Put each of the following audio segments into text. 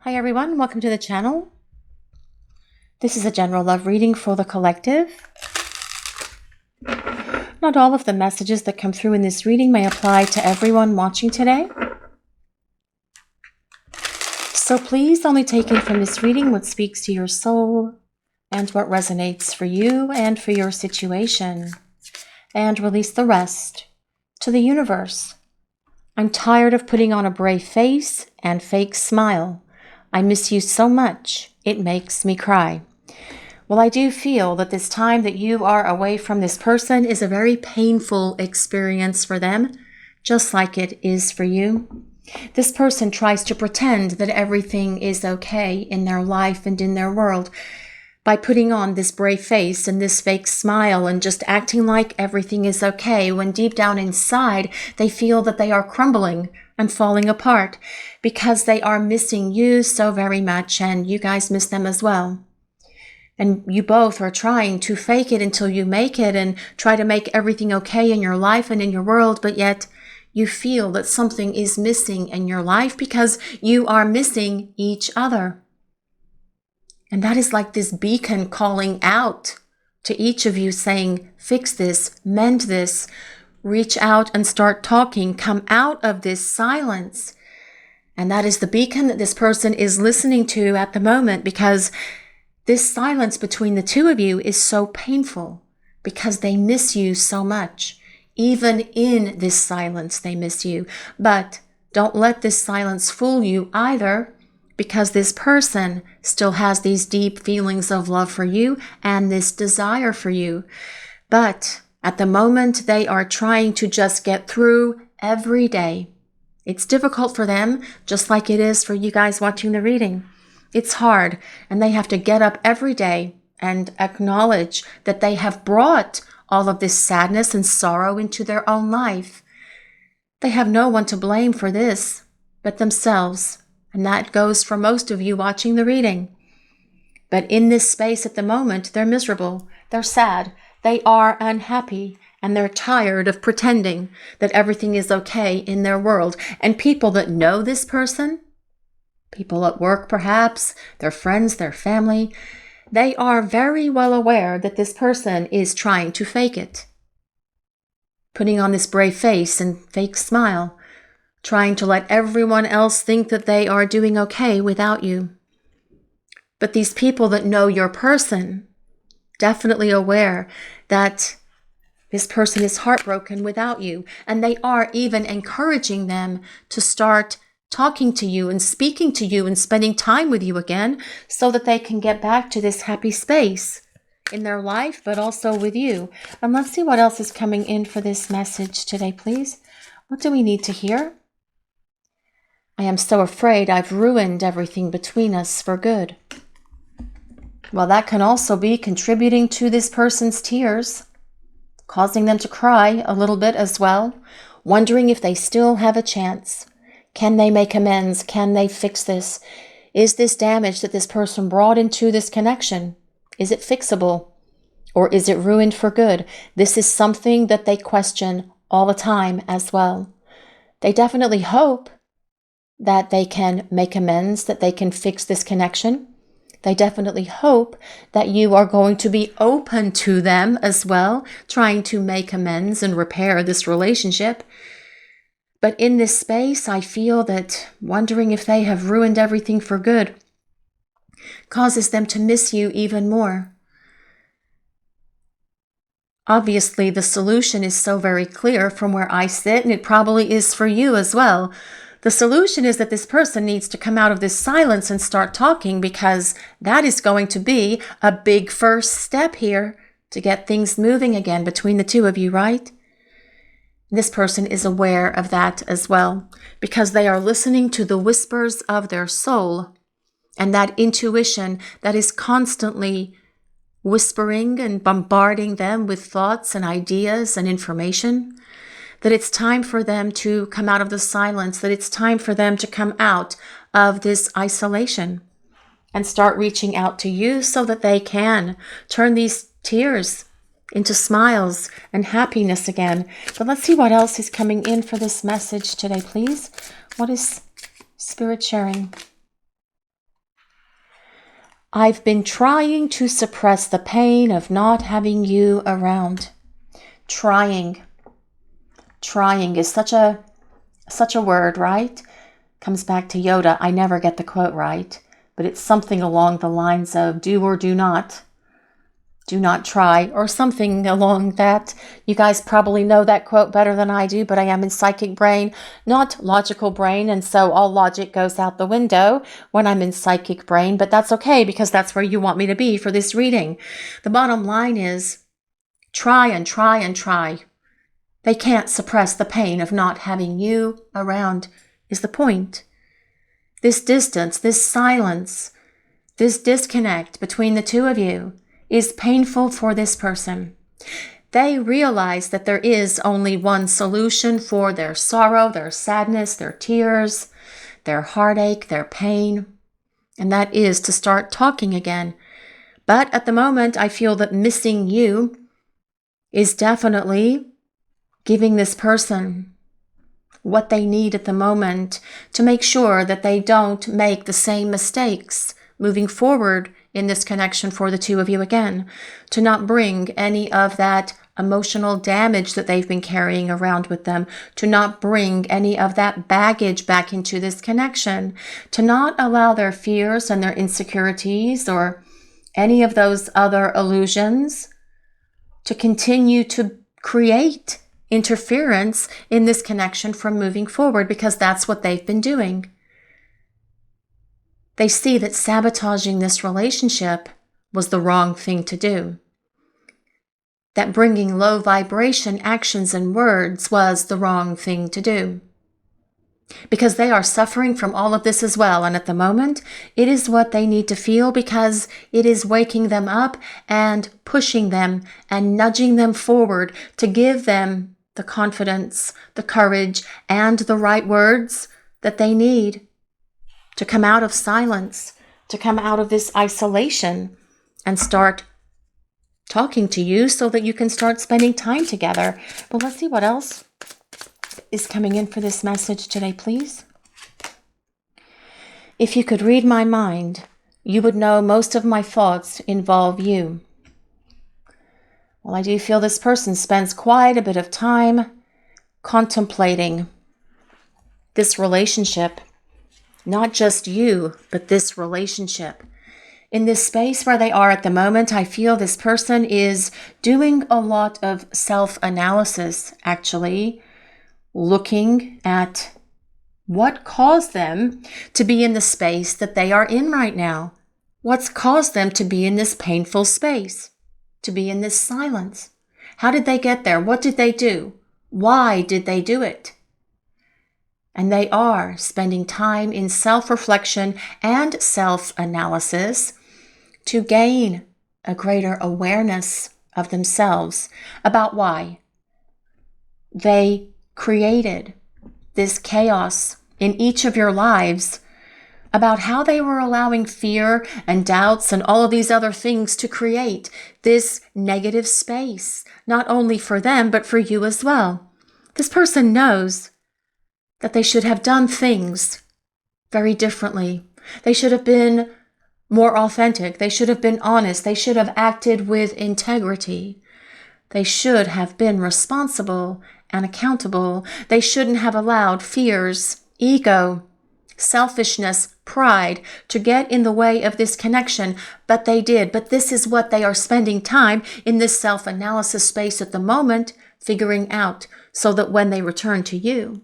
Hi everyone, welcome to the channel. This is a general love reading for the collective. Not all of the messages that come through in this reading may apply to everyone watching today. So please only take in from this reading what speaks to your soul and what resonates for you and for your situation, and release the rest to the universe. I'm tired of putting on a brave face and fake smile. I miss you so much, it makes me cry. Well, I do feel that this time that you are away from this person is a very painful experience for them, just like it is for you. This person tries to pretend that everything is okay in their life and in their world by putting on this brave face and this fake smile and just acting like everything is okay, when deep down inside they feel that they are crumbling and falling apart because they are missing you so very much, and you guys miss them as well. And you both are trying to fake it until you make it and try to make everything okay in your life and in your world, but yet you feel that something is missing in your life because you are missing each other. And that is like this beacon calling out to each of you saying, fix this, mend this, reach out and start talking, come out of this silence. And that is the beacon that this person is listening to at the moment, because this silence between the two of you is so painful because they miss you so much. Even in this silence, they miss you. But don't let this silence fool you either, because this person still has these deep feelings of love for you and this desire for you. But at the moment, they are trying to just get through every day. It's difficult for them, just like it is for you guys watching the reading. It's hard, and they have to get up every day and acknowledge that they have brought all of this sadness and sorrow into their own life. They have no one to blame for this but themselves, and that goes for most of you watching the reading. But in this space at the moment, they're miserable, they're sad, they are unhappy, and they're tired of pretending that everything is okay in their world. And people that know this person, people at work perhaps, their friends, their family, they are very well aware that this person is trying to fake it, putting on this brave face and fake smile, trying to let everyone else think that they are doing okay without you. But these people that know your person, definitely aware that this person is heartbroken without you, and they are even encouraging them to start talking to you and speaking to you and spending time with you again so that they can get back to this happy space in their life, but also with you. And let's see what else is coming in for this message today, please. What do we need to hear? I am so afraid I've ruined everything between us for good. Well, that can also be contributing to this person's tears, causing them to cry a little bit as well, wondering if they still have a chance. Can they make amends? Can they fix this? Is this damage that this person brought into this connection, is it fixable? Or is it ruined for good? This is something that they question all the time as well. They definitely hope that they can make amends, that they can fix this connection. They definitely hope that you are going to be open to them as well, trying to make amends and repair this relationship. But in this space, I feel that wondering if they have ruined everything for good causes them to miss you even more. Obviously, the solution is so very clear from where I sit, and it probably is for you as well. The solution is that this person needs to come out of this silence and start talking, because that is going to be a big first step here to get things moving again between the two of you, right? This person is aware of that as well, because they are listening to the whispers of their soul and that intuition that is constantly whispering and bombarding them with thoughts and ideas and information, that it's time for them to come out of the silence, that it's time for them to come out of this isolation and start reaching out to you so that they can turn these tears into smiles and happiness again. But let's see what else is coming in for this message today, please. What is Spirit sharing? I've been trying to suppress the pain of not having you around. Trying. Trying is such a word, right? Comes back to Yoda. I never get the quote right, but it's something along the lines of do or do not. Do not try, or something along that. You guys probably know that quote better than I do, but I am in psychic brain, not logical brain, and so all logic goes out the window when I'm in psychic brain, but that's okay because that's where you want me to be for this reading. The bottom line is try and try and try. They can't suppress the pain of not having you around, is the point. This distance, this silence, this disconnect between the two of you is painful for this person. They realize that there is only one solution for their sorrow, their sadness, their tears, their heartache, their pain, and that is to start talking again. But at the moment, I feel that missing you is definitely giving this person what they need at the moment to make sure that they don't make the same mistakes moving forward in this connection for the two of you again, to not bring any of that emotional damage that they've been carrying around with them, to not bring any of that baggage back into this connection, to not allow their fears and their insecurities or any of those other illusions to continue to create interference in this connection from moving forward, because that's what they've been doing. They see that sabotaging this relationship was the wrong thing to do. That bringing low vibration actions and words was the wrong thing to do. Because they are suffering from all of this as well. And at the moment, it is what they need to feel because it is waking them up and pushing them and nudging them forward to give them the confidence, the courage, and the right words that they need to come out of silence, to come out of this isolation and start talking to you so that you can start spending time together. But let's see what else is coming in for this message today, please. If you could read my mind, you would know most of my thoughts involve you. Well, I do feel this person spends quite a bit of time contemplating this relationship. Not just you, but this relationship. In this space where they are at the moment, I feel this person is doing a lot of self-analysis, actually, looking at what caused them to be in the space that they are in right now. What's caused them to be in this painful space, to be in this silence? How did they get there? What did they do? Why did they do it? And they are spending time in self-reflection and self-analysis to gain a greater awareness of themselves about why they created this chaos in each of your lives, about how they were allowing fear and doubts and all of these other things to create this negative space, not only for them, but for you as well. This person knows that they should have done things very differently. They should have been more authentic. They should have been honest. They should have acted with integrity. They should have been responsible and accountable. They shouldn't have allowed fears, ego, selfishness, pride to get in the way of this connection, but they did. But this is what they are spending time in this self-analysis space at the moment, figuring out, so that when they return to you,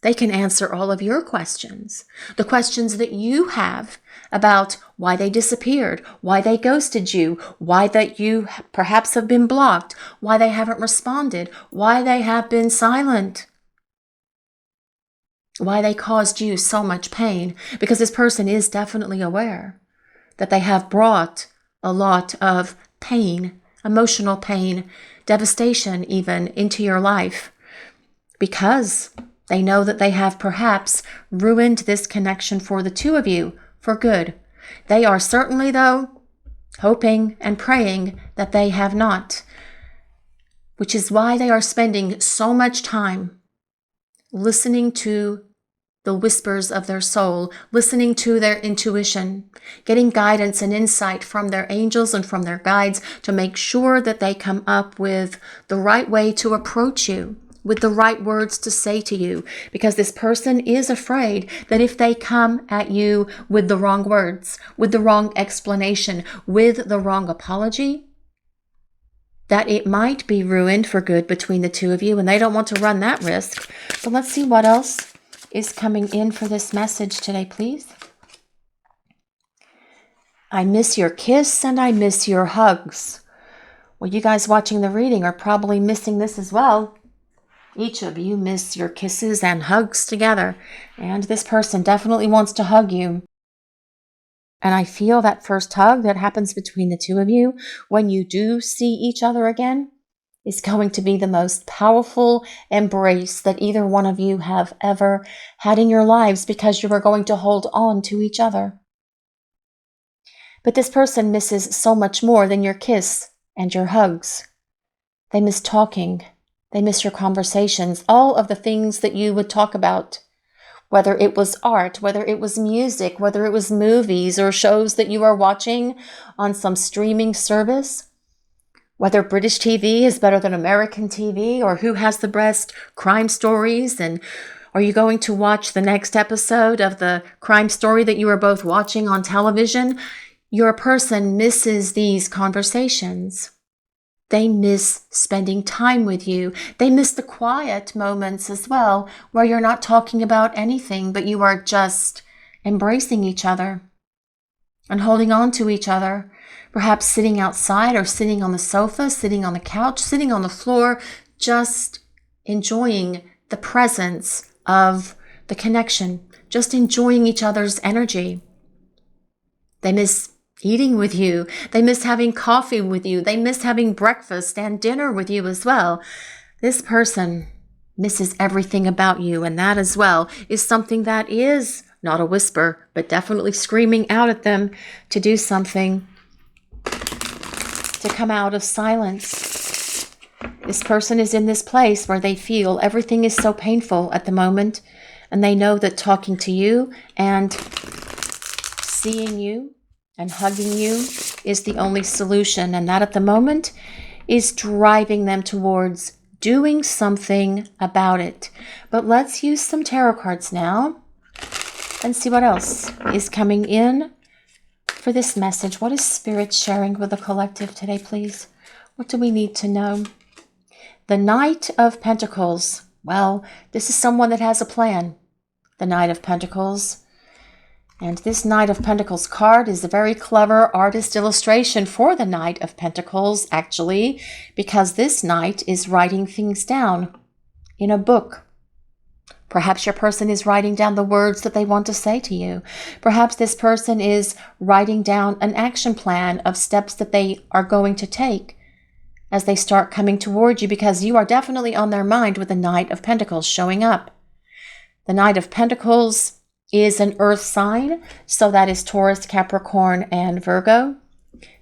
they can answer all of your questions, the questions that you have about why they disappeared, why they ghosted you, why that you perhaps have been blocked, why they haven't responded, why they have been silent, why they caused you so much pain, because this person is definitely aware that they have brought a lot of pain, emotional pain, devastation even into your life, because they know that they have perhaps ruined this connection for the two of you for good. They are certainly, though, hoping and praying that they have not, which is why they are spending so much time listening to the whispers of their soul, listening to their intuition, getting guidance and insight from their angels and from their guides to make sure that they come up with the right way to approach you, with the right words to say to you, because this person is afraid that if they come at you with the wrong words, with the wrong explanation, with the wrong apology, that it might be ruined for good between the two of you, and they don't want to run that risk. But let's see what else is coming in for this message today, please. I miss your kiss and I miss your hugs. Well, you guys watching the reading are probably missing this as well. Each of you miss your kisses and hugs together, and this person definitely wants to hug you. And I feel that first hug that happens between the two of you when you do see each other again is going to be the most powerful embrace that either one of you have ever had in your lives, because you are going to hold on to each other. But this person misses so much more than your kiss and your hugs. They miss talking. They miss your conversations, all of the things that you would talk about. Whether it was art, whether it was music, whether it was movies or shows that you are watching on some streaming service, whether British TV is better than American TV, or who has the best crime stories, and are you going to watch the next episode of the crime story that you are both watching on television? Your person misses these conversations. They miss spending time with you. They miss the quiet moments as well, where you're not talking about anything, but you are just embracing each other and holding on to each other. Perhaps sitting outside or sitting on the sofa, sitting on the couch, sitting on the floor, just enjoying the presence of the connection, just enjoying each other's energy. They miss eating with you. They miss having coffee with you. They miss having breakfast and dinner with you as well. This person misses everything about you, and that as well is something that is not a whisper, but definitely screaming out at them to do something, to come out of silence. This person is in this place where they feel everything is so painful at the moment, and they know that talking to you and seeing you and hugging you is the only solution, and that at the moment is driving them towards doing something about it. But let's use some tarot cards now and see what else is coming in for this message. What is Spirit sharing with the collective today, please? What do we need to know? The Knight of Pentacles. Well, this is someone that has a plan. The Knight of Pentacles. And this Knight of Pentacles card is a very clever artist illustration for the Knight of Pentacles, actually, because this Knight is writing things down in a book. Perhaps your person is writing down the words that they want to say to you. Perhaps this person is writing down an action plan of steps that they are going to take as they start coming toward you, because you are definitely on their mind with the Knight of Pentacles showing up. The Knight of Pentacles is an earth sign, so that is Taurus, Capricorn, and Virgo.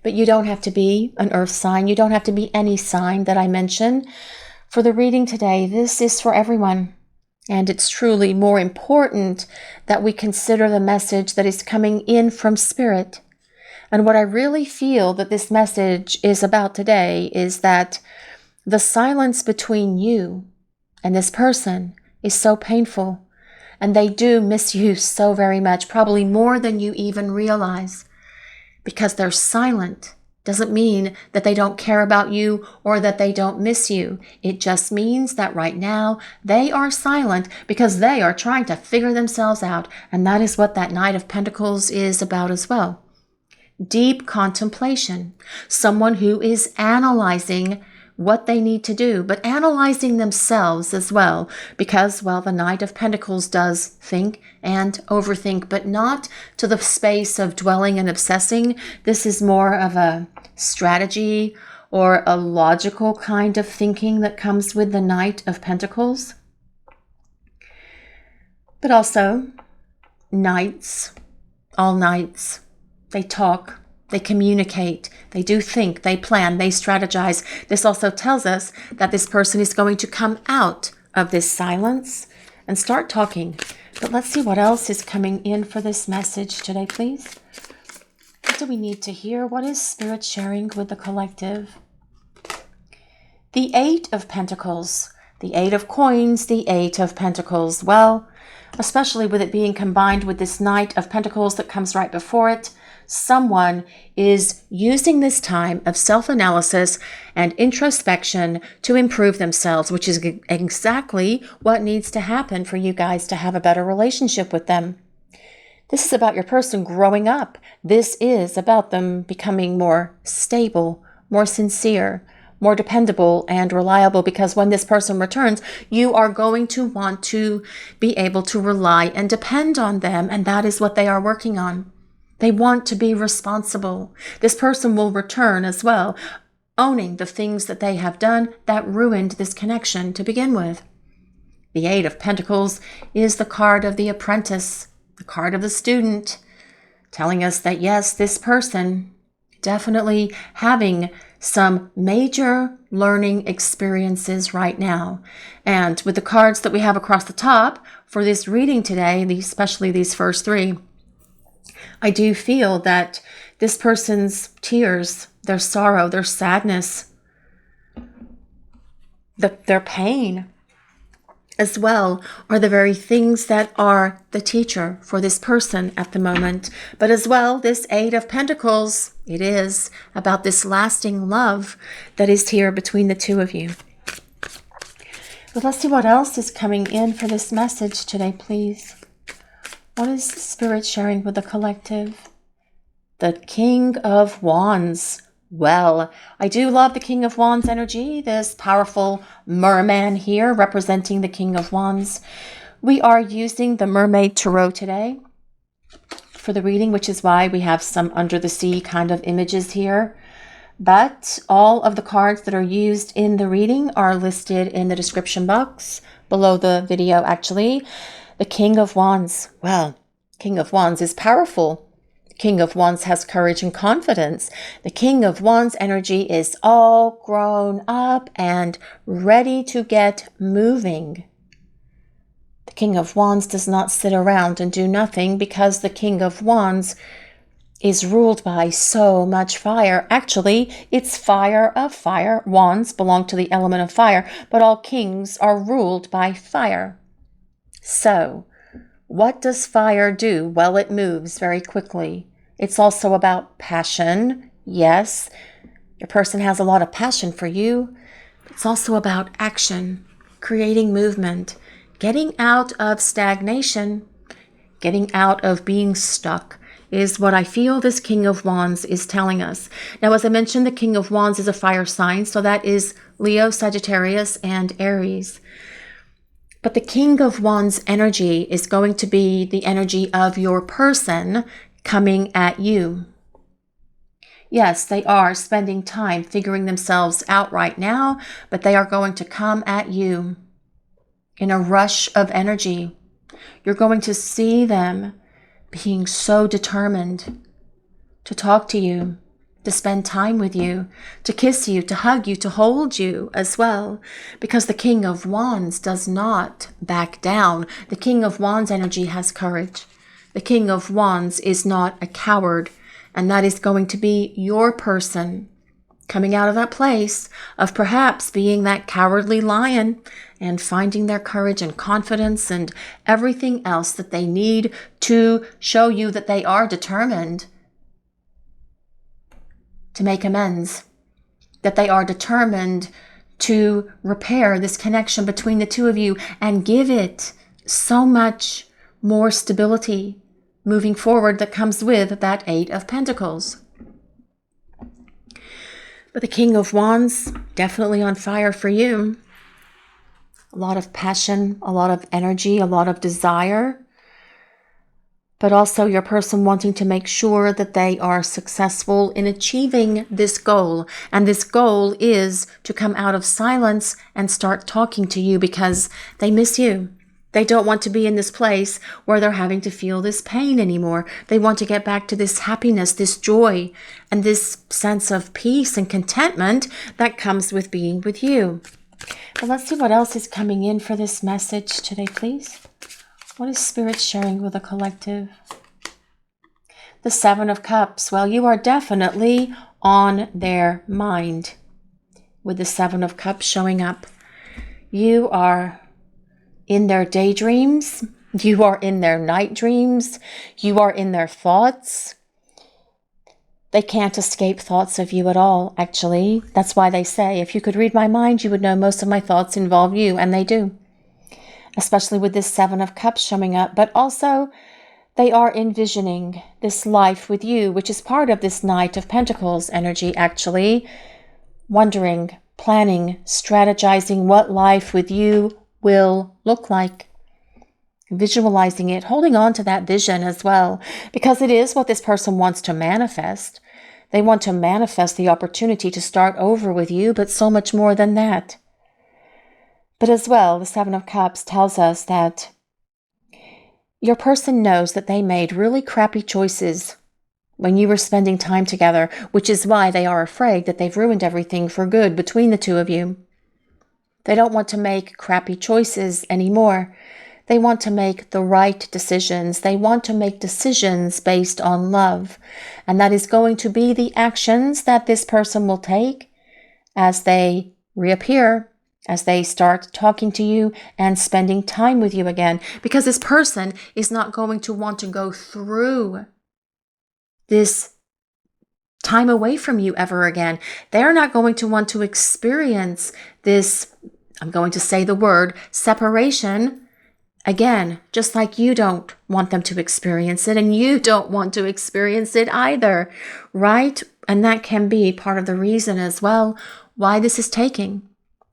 But you don't have to be an earth sign. You don't have to be any sign that I mention. For the reading today, this is for everyone. And it's truly more important that we consider the message that is coming in from Spirit. And what I really feel that this message is about today is that the silence between you and this person is so painful. And they do miss you so very much, probably more than you even realize. Because they're silent doesn't mean that they don't care about you or that they don't miss you. It just means that right now they are silent because they are trying to figure themselves out. And that is what that Knight of Pentacles is about as well. Deep contemplation. Someone who is analyzing what they need to do, but analyzing themselves as well, because, well, the Knight of Pentacles does think and overthink, but not to the space of dwelling and obsessing. This is more of a strategy or a logical kind of thinking that comes with the Knight of Pentacles. But also, knights, all knights, they talk. They communicate, they do think, they plan, they strategize. This also tells us that this person is going to come out of this silence and start talking. But let's see what else is coming in for this message today, please. What do we need to hear? What is Spirit sharing with the collective? The Eight of Pentacles, the Eight of Coins, the Eight of Pentacles. Well, especially with it being combined with this Knight of Pentacles that comes right before it, someone is using this time of self-analysis and introspection to improve themselves, which is exactly what needs to happen for you guys to have a better relationship with them. This is about your person growing up. This is about them becoming more stable, more sincere, more dependable and reliable, because when this person returns, you are going to want to be able to rely and depend on them, and that is what they are working on. They want to be responsible. This person will return as well, owning the things that they have done that ruined this connection to begin with. The Eight of Pentacles is the card of the apprentice, the card of the student, telling us that yes, this person definitely having some major learning experiences right now. And with the cards that we have across the top for this reading today, especially these first three, I do feel that this person's tears, their sorrow, their sadness, their pain as well are the very things that are the teacher for this person at the moment. But as well, this Eight of Pentacles, it is about this lasting love that is here between the two of you. But let's see what else is coming in for this message today, please. What is Spirit sharing with the collective? The King of Wands. Well, I do love the King of Wands energy, this powerful merman here representing the King of Wands. We are using the Mermaid Tarot today for the reading, which is why we have some under the sea kind of images here. But all of the cards that are used in the reading are listed in the description box below the video, actually. The King of Wands. Well, King of Wands is powerful. King of Wands has courage and confidence. The King of Wands energy is all grown up and ready to get moving. The King of Wands does not sit around and do nothing, because the King of Wands is ruled by so much fire. Actually, it's fire of fire. Wands belong to the element of fire, but all kings are ruled by fire. So, what does fire do? Well, it moves very quickly. It's also about passion. Yes, your person has a lot of passion for you. It's also about action, creating movement, getting out of stagnation, getting out of being stuck is what I feel this King of Wands is telling us. Now, as I mentioned, the King of Wands is a fire sign, so that is Leo, Sagittarius, and Aries. But the King of Wands energy is going to be the energy of your person coming at you. Yes, they are spending time figuring themselves out right now, but they are going to come at you in a rush of energy. You're going to see them being so determined to talk to you, to spend time with you, to kiss you, to hug you, to hold you as well, because the King of Wands does not back down. The King of Wands energy has courage. The King of Wands is not a coward, and that is going to be your person coming out of that place of perhaps being that cowardly lion and finding their courage and confidence and everything else that they need to show you that they are determined to make amends, that they are determined to repair this connection between the two of you and give it so much more stability moving forward that comes with that Eight of Pentacles. But the King of Wands, definitely on fire for you. A lot of passion, a lot of energy, a lot of desire, but also your person wanting to make sure that they are successful in achieving this goal. And this goal is to come out of silence and start talking to you because they miss you. They don't want to be in this place where they're having to feel this pain anymore. They want to get back to this happiness, this joy, and this sense of peace and contentment that comes with being with you. But let's see what else is coming in for this message today, please. What is Spirit sharing with the collective? The Seven of Cups. Well, you are definitely on their mind with the Seven of Cups showing up. You are in their daydreams. You are in their night dreams. You are in their thoughts. They can't escape thoughts of you at all, actually. That's why they say, if you could read my mind, you would know most of my thoughts involve you, and they do. Especially with this Seven of Cups showing up. But also, they are envisioning this life with you, which is part of this Knight of Pentacles energy, actually. Wondering, planning, strategizing what life with you will look like. Visualizing it, holding on to that vision as well, because it is what this person wants to manifest. They want to manifest the opportunity to start over with you, but so much more than that. But as well, the Seven of Cups tells us that your person knows that they made really crappy choices when you were spending time together, which is why they are afraid that they've ruined everything for good between the two of you. They don't want to make crappy choices anymore. They want to make the right decisions. They want to make decisions based on love. And that is going to be the actions that this person will take as they reappear, as they start talking to you and spending time with you again. Because this person is not going to want to go through this time away from you ever again. They're not going to want to experience this, I'm going to say the word, separation again, just like you don't want them to experience it, and you don't want to experience it either, right? And that can be part of the reason as well why this is taking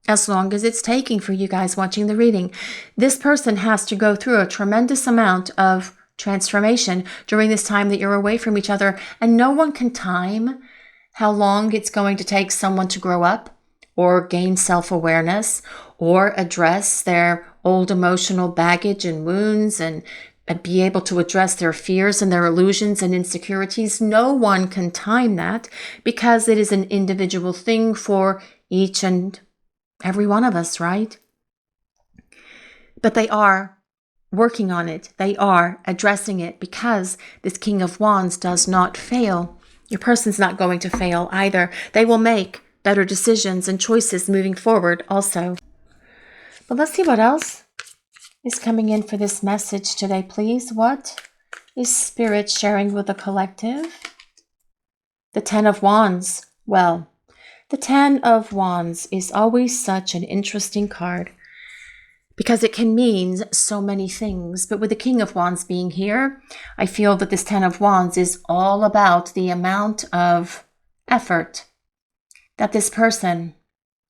as long as it's taking for you guys watching the reading. This person has to go through a tremendous amount of transformation during this time that you're away from each other, and no one can time how long it's going to take someone to grow up or gain self-awareness or address their old emotional baggage and wounds and be able to address their fears and their illusions and insecurities. No one can time that because it is an individual thing for each and every one of us, right? But they are working on it. They are addressing it because this King of Wands does not fail. Your person's not going to fail either. They will make better decisions and choices moving forward also. But let's see what else is coming in for this message today, please. What is Spirit sharing with the collective? The Ten of Wands. Well, the Ten of Wands is always such an interesting card because it can mean so many things. But with the King of Wands being here, I feel that this Ten of Wands is all about the amount of effort that this person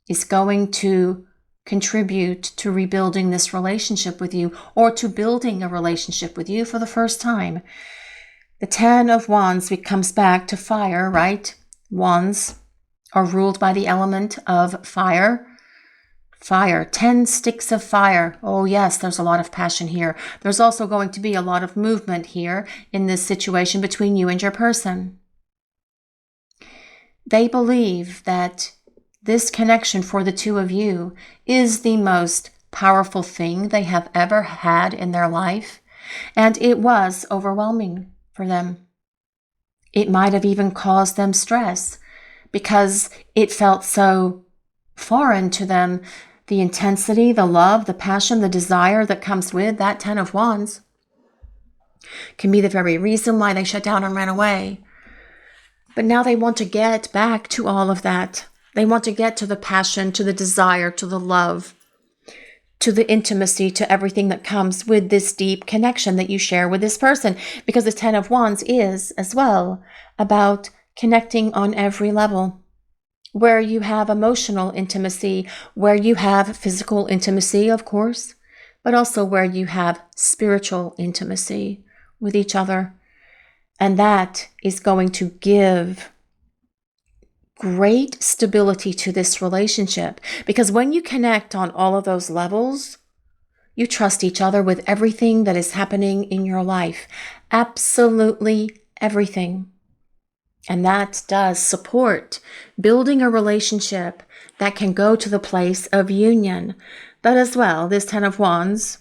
is going to contribute to rebuilding this relationship with you, or to building a relationship with you for the first time. The Ten of Wands comes back to fire, right? Wands are ruled by the element of fire. Fire, 10 sticks of fire. Oh yes, there's a lot of passion here. There's also going to be a lot of movement here in this situation between you and your person. They believe that this connection for the two of you is the most powerful thing they have ever had in their life, and it was overwhelming for them. It might have even caused them stress because it felt so foreign to them. The intensity, the love, the passion, the desire that comes with that Ten of Wands can be the very reason why they shut down and ran away. But now they want to get back to all of that. They want to get to the passion, to the desire, to the love, to the intimacy, to everything that comes with this deep connection that you share with this person. Because the Ten of Wands is, as well, about connecting on every level, where you have emotional intimacy, where you have physical intimacy, of course, but also where you have spiritual intimacy with each other. And that is going to give great stability to this relationship, because when you connect on all of those levels, you trust each other with everything that is happening in your life. Absolutely everything. And that does support building a relationship that can go to the place of union. But as well, this Ten of Wands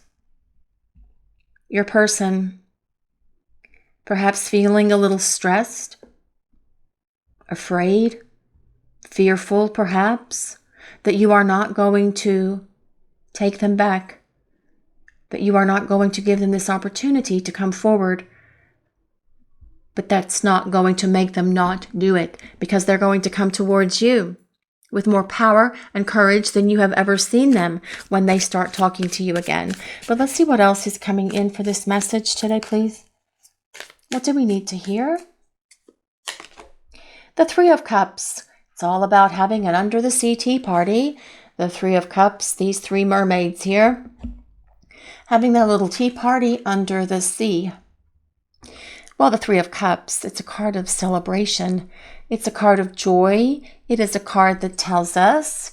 your person perhaps feeling a little stressed, afraid, fearful perhaps, that you are not going to take them back, that you are not going to give them this opportunity to come forward. But that's not going to make them not do it, because they're going to come towards you with more power and courage than you have ever seen them when they start talking to you again. But let's see what else is coming in for this message today, please. What do we need to hear? The Three of Cups. It's all about having an under the sea tea party. The Three of Cups, these three mermaids here, having their little tea party under the sea. Well, the Three of Cups, it's a card of celebration. It's a card of joy. It is a card that tells us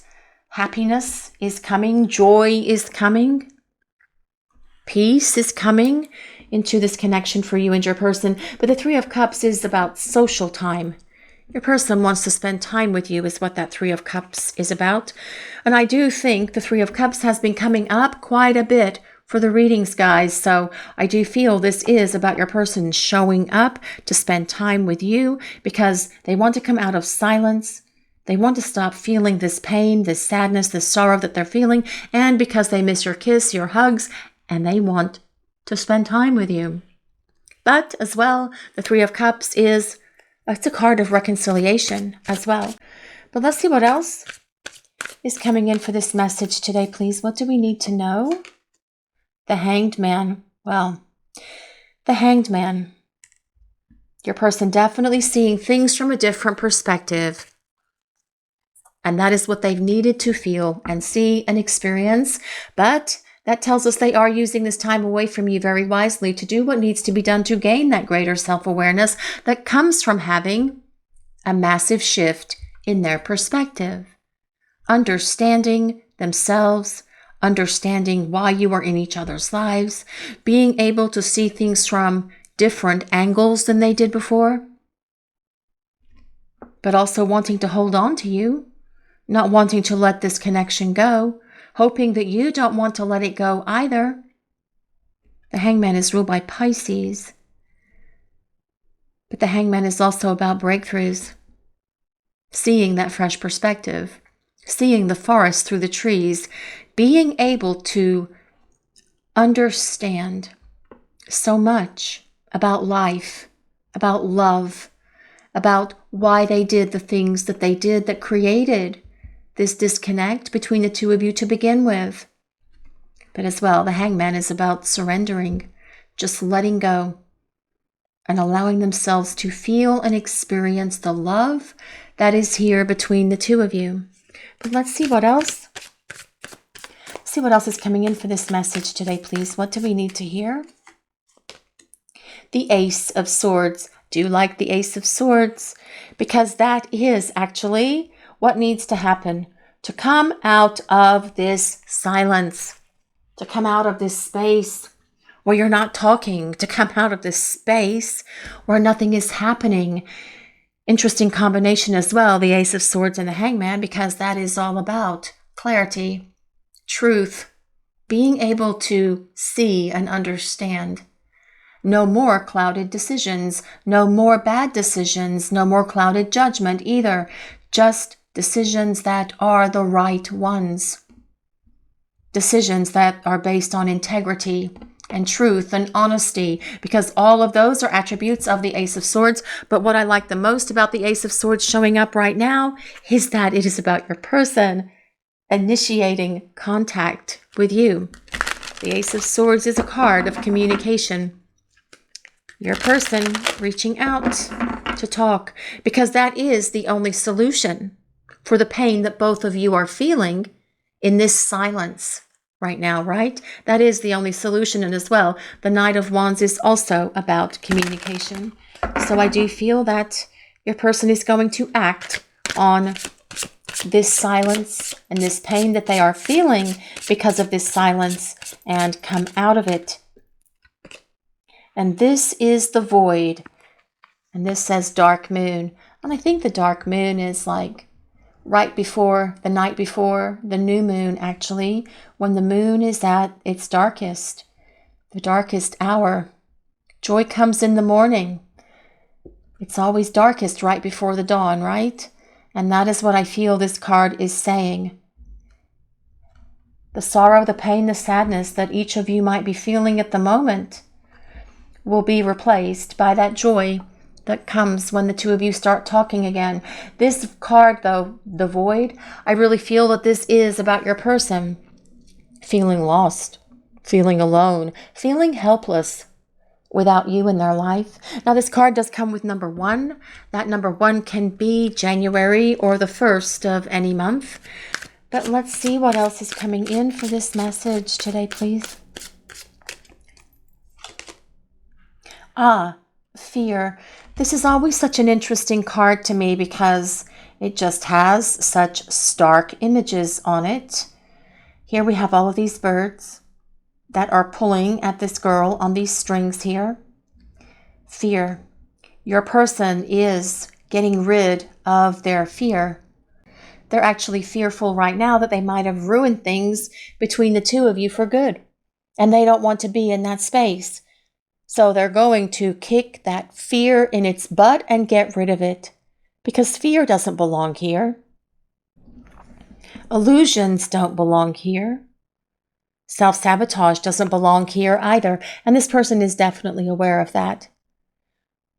happiness is coming, joy is coming, peace is coming into this connection for you and your person. But the Three of Cups is about social time. Your person wants to spend time with you is what that Three of Cups is about. And I do think the Three of Cups has been coming up quite a bit for the readings, guys. So I do feel this is about your person showing up to spend time with you because they want to come out of silence. They want to stop feeling this pain, this sadness, this sorrow that they're feeling, and because they miss your kiss, your hugs, and they want to spend time with you. But as well, the Three of Cups it's a card of reconciliation as well. But let's see what else is coming in for this message today, please. What do we need to know? The Hanged Man. Well, the Hanged Man. Your person definitely seeing things from a different perspective. And that is what they've needed to feel and see and experience. But that tells us they are using this time away from you very wisely to do what needs to be done to gain that greater self-awareness that comes from having a massive shift in their perspective. Understanding themselves, understanding why you are in each other's lives, being able to see things from different angles than they did before, but also wanting to hold on to you, not wanting to let this connection go, hoping that you don't want to let it go either. The Hangman is ruled by Pisces, but the Hangman is also about breakthroughs, seeing that fresh perspective, seeing the forest through the trees, being able to understand so much about life, about love, about why they did the things that they did that created this disconnect between the two of you to begin with. But as well, the Hangman is about surrendering, just letting go and allowing themselves to feel and experience the love that is here between the two of you. But let's see what else. See what else is coming in for this message today, please. What do we need to hear? The Ace of Swords. Do you like the Ace of Swords? Because that is actually what needs to happen to come out of this silence, to come out of this space where you're not talking, to come out of this space where nothing is happening. Interesting combination as well, the Ace of Swords and the Hangman, because that is all about clarity, truth, being able to see and understand. No more clouded decisions, no more bad decisions, no more clouded judgment either. Just decisions that are the right ones. Decisions that are based on integrity and truth and honesty, because all of those are attributes of the Ace of Swords. But what I like the most about the Ace of Swords showing up right now is that it is about your person initiating contact with you. The Ace of Swords is a card of communication. Your person reaching out to talk, because that is the only solution for the pain that both of you are feeling in this silence right now, right? That is the only solution. And as well, the Knight of Wands is also about communication. So I do feel that your person is going to act on this silence and this pain that they are feeling because of this silence and come out of it. And this is the void. And this says dark moon. And I think the dark moon is like right before, the night before the new moon, actually, when the moon is at its darkest. The darkest hour. Joy comes in the morning. It's always darkest right before the dawn, right? And that is what I feel this card is saying. The sorrow, the pain, the sadness that each of you might be feeling at the moment will be replaced by that joy that comes when the two of you start talking again. This card, though, the void, I really feel that this is about your person feeling lost, feeling alone, feeling helpless without you in their life. Now, this card does come with number 1. That number 1 can be January or the 1st of any month. But let's see what else is coming in for this message today, please. Fear. This is always such an interesting card to me because it just has such stark images on it. Here we have all of these birds that are pulling at this girl on these strings here. Fear. Your person is getting rid of their fear. They're actually fearful right now that they might have ruined things between the two of you for good. And they don't want to be in that space. So they're going to kick that fear in its butt and get rid of it. Because fear doesn't belong here. Illusions don't belong here. Self-sabotage doesn't belong here either. And this person is definitely aware of that.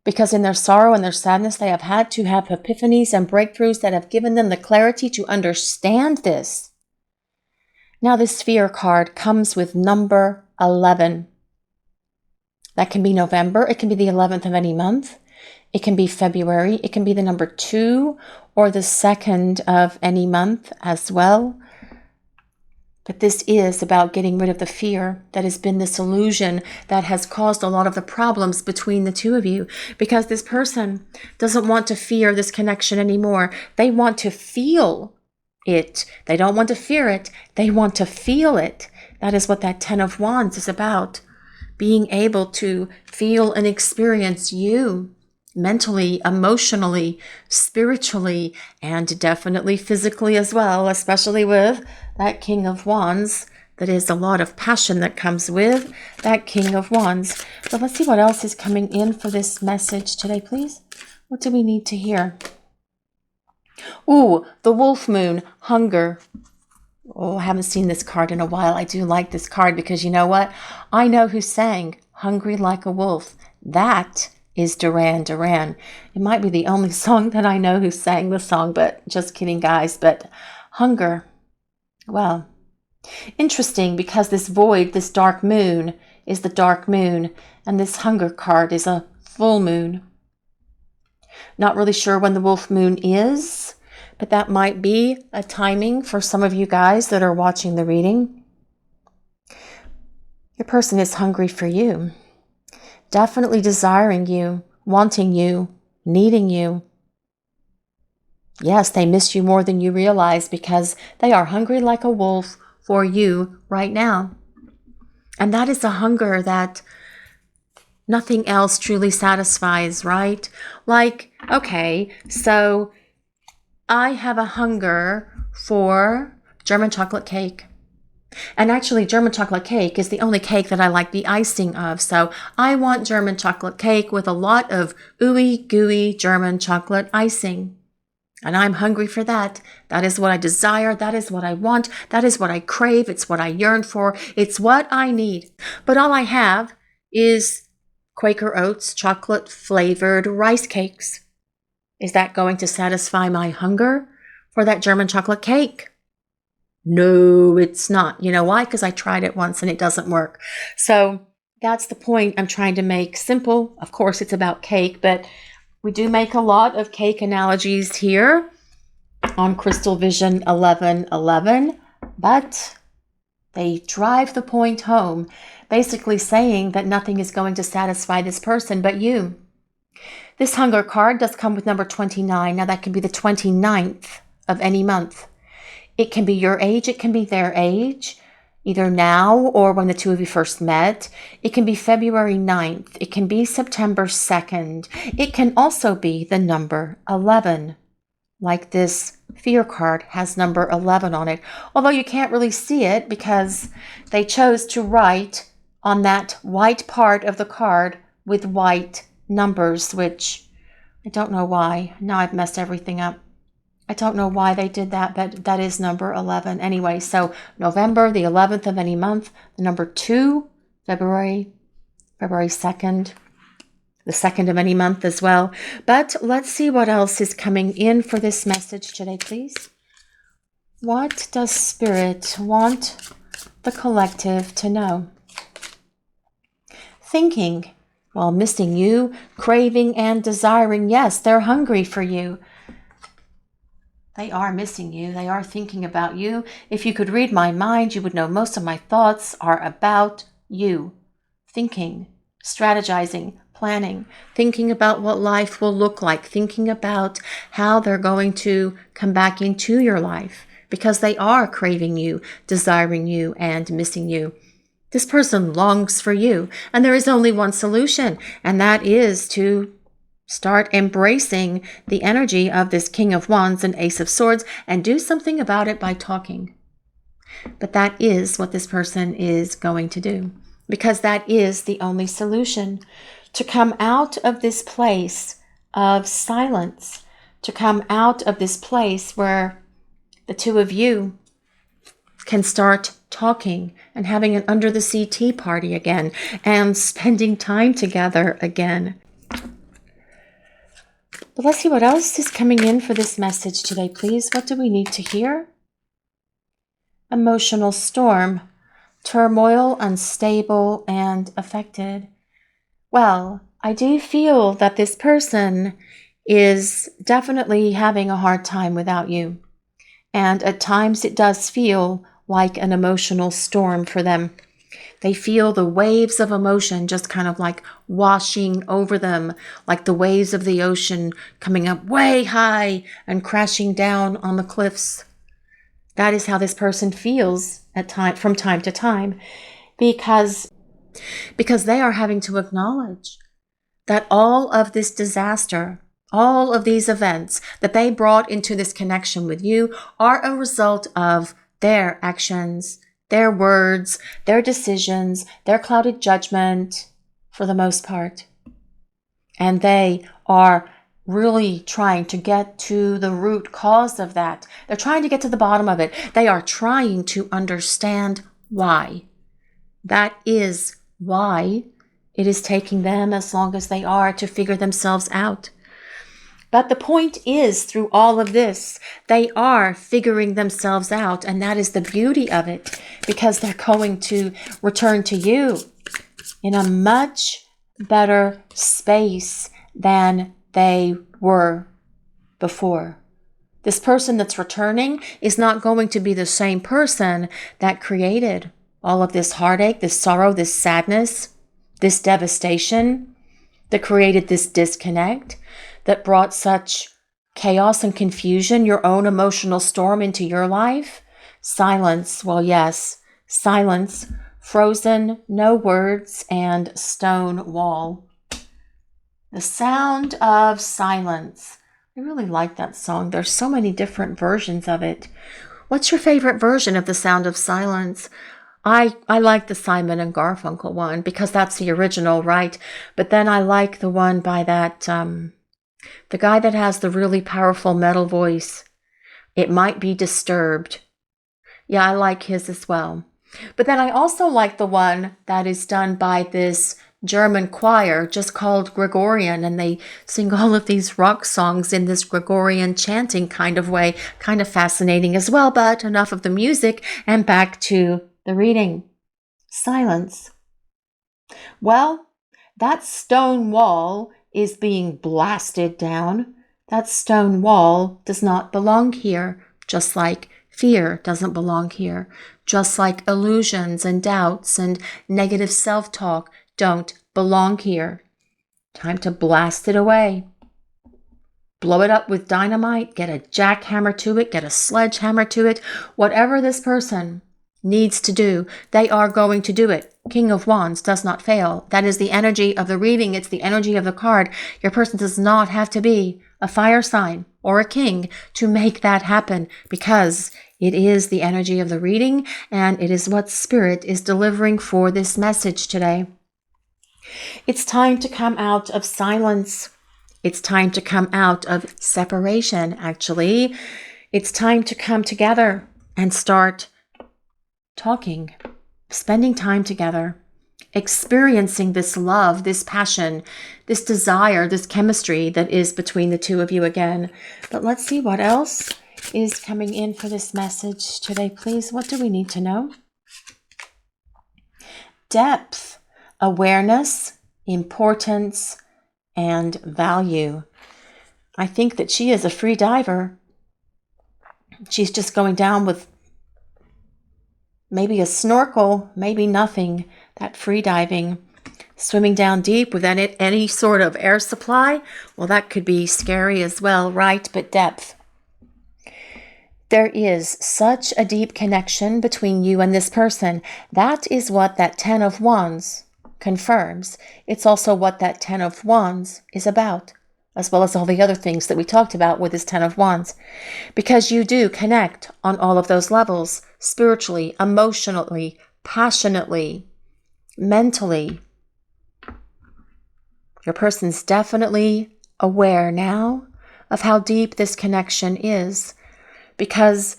Because in their sorrow and their sadness, they have had to have epiphanies and breakthroughs that have given them the clarity to understand this. Now, this fear card comes with number 11. That can be November. It can be the 11th of any month. It can be February. It can be the number 2 or the 2nd of any month as well. But this is about getting rid of the fear that has been this illusion that has caused a lot of the problems between the two of you. Because this person doesn't want to fear this connection anymore. They want to feel it. They don't want to fear it. They want to feel it. That is what that 10 of Wands is about. Being able to feel and experience you mentally, emotionally, spiritually, and definitely physically as well, especially with that King of Wands. That is a lot of passion that comes with that King of Wands. So let's see what else is coming in for this message today, please. What do we need to hear? Ooh, the Wolf Moon, hunger. Oh, I haven't seen this card in a while. I do like this card because you know what? I know who sang Hungry Like a Wolf. That is Duran Duran. It might be the only song that I know who sang the song, but just kidding, guys. But hunger, well, interesting because this void, this dark moon, is the dark moon, and this hunger card is a full moon. Not really sure when the wolf moon is, but that might be a timing for some of you guys that are watching the reading. Your person is hungry for you. Definitely desiring you, wanting you, needing you. Yes, they miss you more than you realize because they are hungry like a wolf for you right now. And that is a hunger that nothing else truly satisfies, right? Like, okay, so I have a hunger for German chocolate cake. And actually, German chocolate cake is the only cake that I like the icing of. So I want German chocolate cake with a lot of ooey gooey German chocolate icing. And I'm hungry for that. That is what I desire. That is what I want. That is what I crave. It's what I yearn for. It's what I need. But all I have is Quaker Oats chocolate flavored rice cakes. Is that going to satisfy my hunger for that German chocolate cake? No, it's not. You know why? Because I tried it once and it doesn't work. So that's the point I'm trying to make. Simple. Of course, it's about cake, but we do make a lot of cake analogies here on Crystal Vision 1111, but they drive the point home, basically saying that nothing is going to satisfy this person but you. This hunger card does come with number 29. Now that can be the 29th of any month. It can be your age, it can be their age, either now or when the two of you first met. It can be February 9th. It can be September 2nd. It can also be the number 11, like this fear card has number 11 on it. Although you can't really see it because they chose to write on that white part of the card with white numbers, which I don't know why. Now I've messed everything up. I don't know why they did that, but that is number 11. Anyway, so November, the 11th of any month, the number 2, February 2nd, the 2nd of any month as well. But let's see what else is coming in for this message today, please. What does Spirit want the collective to know? Thinking, well, missing you, craving and desiring. Yes, they're hungry for you. They are missing you. They are thinking about you. If you could read my mind, you would know most of my thoughts are about you. Thinking, strategizing, planning, thinking about what life will look like, thinking about how they're going to come back into your life because they are craving you, desiring you, and missing you. This person longs for you, and there is only one solution, and that is to start embracing the energy of this King of Wands and Ace of Swords and do something about it by talking. But that is what this person is going to do, because that is the only solution to come out of this place of silence, to come out of this place where the two of you can start talking and having an under the sea tea party again and spending time together again. But let's see what else is coming in for this message today, please. What do we need to hear? Emotional storm, turmoil, unstable, and affected. Well, I do feel that this person is definitely having a hard time without you. And at times it does feel like an emotional storm for them. They feel the waves of emotion just kind of like washing over them, like the waves of the ocean coming up way high and crashing down on the cliffs. That is how this person feels from time to time, because they are having to acknowledge that all of this disaster, all of these events that they brought into this connection with you are a result of their actions, their words, their decisions, their clouded judgment, for the most part. And they are really trying to get to the root cause of that. They're trying to get to the bottom of it. They are trying to understand why. That is why it is taking them as long as they are to figure themselves out. But the point is, through all of this, they are figuring themselves out, and that is the beauty of it, because they're going to return to you in a much better space than they were before. This person that's returning is not going to be the same person that created all of this heartache, this sorrow, this sadness, this devastation, that created this disconnect, that brought such chaos and confusion, your own emotional storm into your life. Silence, well, yes, silence, frozen, no words, and stone wall. The sound of silence. I really like that song. There's so many different versions of it. What's your favorite version of The Sound of Silence? I like the Simon and Garfunkel one because that's the original, right? But then I like the one by that, the guy that has the really powerful metal voice. It Might Be Disturbed. Yeah, I like his as well. But then I also like the one that is done by this German choir just called Gregorian, and they sing all of these rock songs in this Gregorian chanting kind of way. Kind of fascinating as well, but enough of the music and back to the reading. Silence. Well, that stone wall is being blasted down. That stone wall does not belong here, just like fear doesn't belong here, just like illusions and doubts and negative self-talk don't belong here. Time to blast it away. Blow it up with dynamite, get a jackhammer to it, get a sledgehammer to it. Whatever this person needs to do, they are going to do it. King of Wands does not fail. That is the energy of the reading. It's the energy of the card. Your person does not have to be a fire sign or a king to make that happen, because it is the energy of the reading, and it is what Spirit is delivering for this message today. It's time to come out of silence. It's time to come out of separation, actually. It's time to come together and start talking, spending time together, experiencing this love, this passion, this desire, this chemistry that is between the two of you again. But let's see what else is coming in for this message today, please. What do we need to know? Depth, awareness, importance, and value. I think that she is a free diver. She's just going down with maybe a snorkel, maybe nothing. That free diving, swimming down deep without any sort of air supply. Well, that could be scary as well, right? But depth. There is such a deep connection between you and this person. That is what that 10 of Wands confirms. It's also what that 10 of Wands is about, as well as all the other things that we talked about with this 10 of Wands. Because you do connect on all of those levels, spiritually, emotionally, passionately, mentally. Your person's definitely aware now of how deep this connection is, because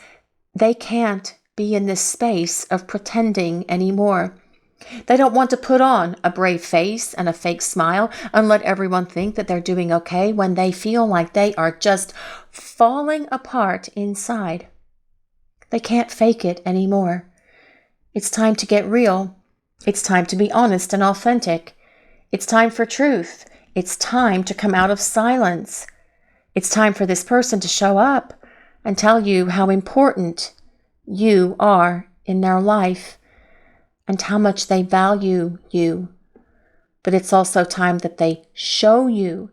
they can't be in this space of pretending anymore. They don't want to put on a brave face and a fake smile and let everyone think that they're doing okay when they feel like they are just falling apart inside. They can't fake it anymore. It's time to get real. It's time to be honest and authentic. It's time for truth. It's time to come out of silence. It's time for this person to show up and tell you how important you are in their life and how much they value you. But it's also time that they show you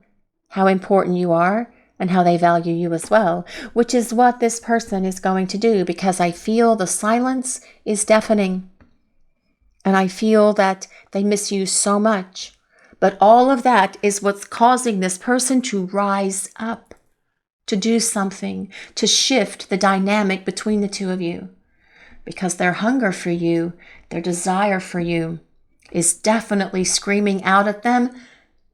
how important you are and how they value you as well, which is what this person is going to do, because I feel the silence is deafening. And I feel that they miss you so much. But all of that is what's causing this person to rise up, to do something, to shift the dynamic between the two of you. Because their hunger for you, their desire for you, is definitely screaming out at them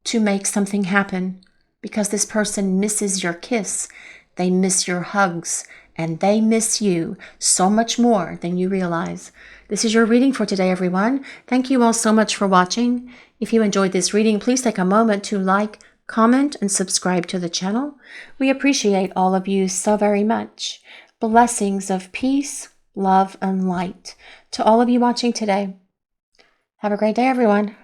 to make something happen. Because this person misses your kiss, they miss your hugs, and they miss you so much more than you realize. This is your reading for today, everyone. Thank you all so much for watching. If you enjoyed this reading, please take a moment to like, comment, and subscribe to the channel. We appreciate all of you so very much. Blessings of peace, love, and light to all of you watching today. Have a great day, everyone.